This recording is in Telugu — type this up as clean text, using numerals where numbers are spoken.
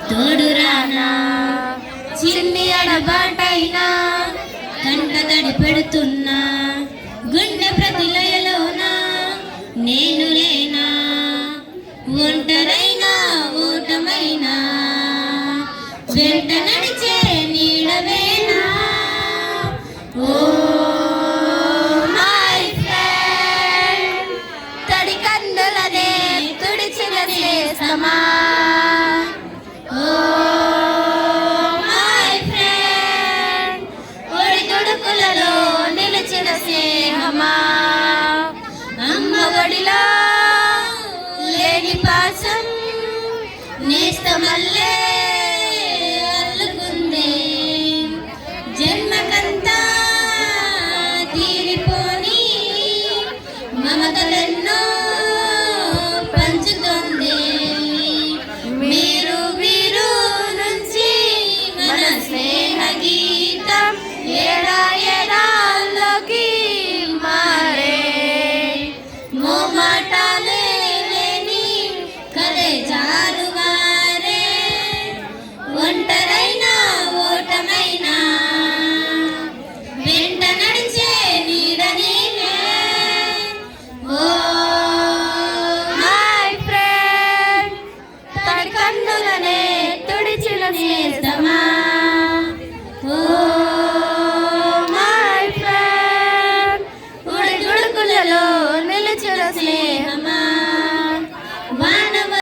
తోడురానా చిన్ని అడబాటైనా కంట తడి పెడుతున్నా గుండె ప్రతిలయలోన నేను లేనా ఒంటరైనా ఓటమైనా వెంట నడిచే నీడవేనా ఓ మై ఫ్రెండ్ తడి కందులనే తుడిచిన చేసమా ఓ మై ఫ్రెండ్ ఒడి తుడుకులలో నిలిచిన స్నేహమా అమ్మ ఒడిలో లేని పాసం నేస్తమల్లే అల్లుకుందే జన్మకంతా తీరిపోని మమతలెన్నో పంచుతుంది మీరు వీరు నుంచి మన స్నేహ గీతం ఏడా ఏడాల్లోకి మారే మోమాటాలే లేని కలే జారువారే ఒంటరైనా ఓటమైనా వెంట నడిచే నీడ నీవే ఓ మై ఫ్రెండ్ తడి కన్నులనే తుడిచిన నేస్తమా